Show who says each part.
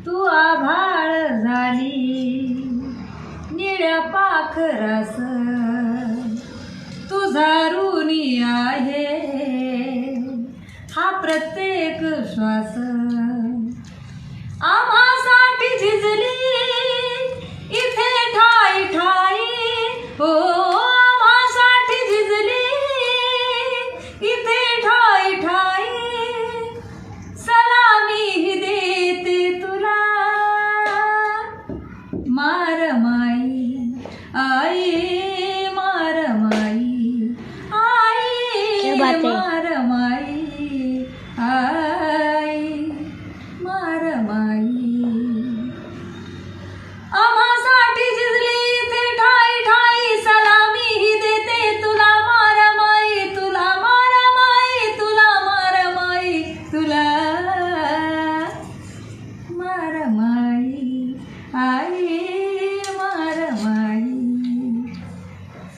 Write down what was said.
Speaker 1: तू आभाळ झाली निळ्या पाखरास तुझा ऋणी आहे हा प्रत्येक श्वास आम्हासाठी झिजली इथे ठाई ठाई हो आम्हासाठी झिजली इथे ठाई ठाई सलामी देते तुला मार माई आई मार माई आई मार माई आई मार माई आम्हासाठी झिजली इथे ठाई ठाई सलामी ही देते तुला मार माई तुला मार माई तुला मार माई तुला मार माई आई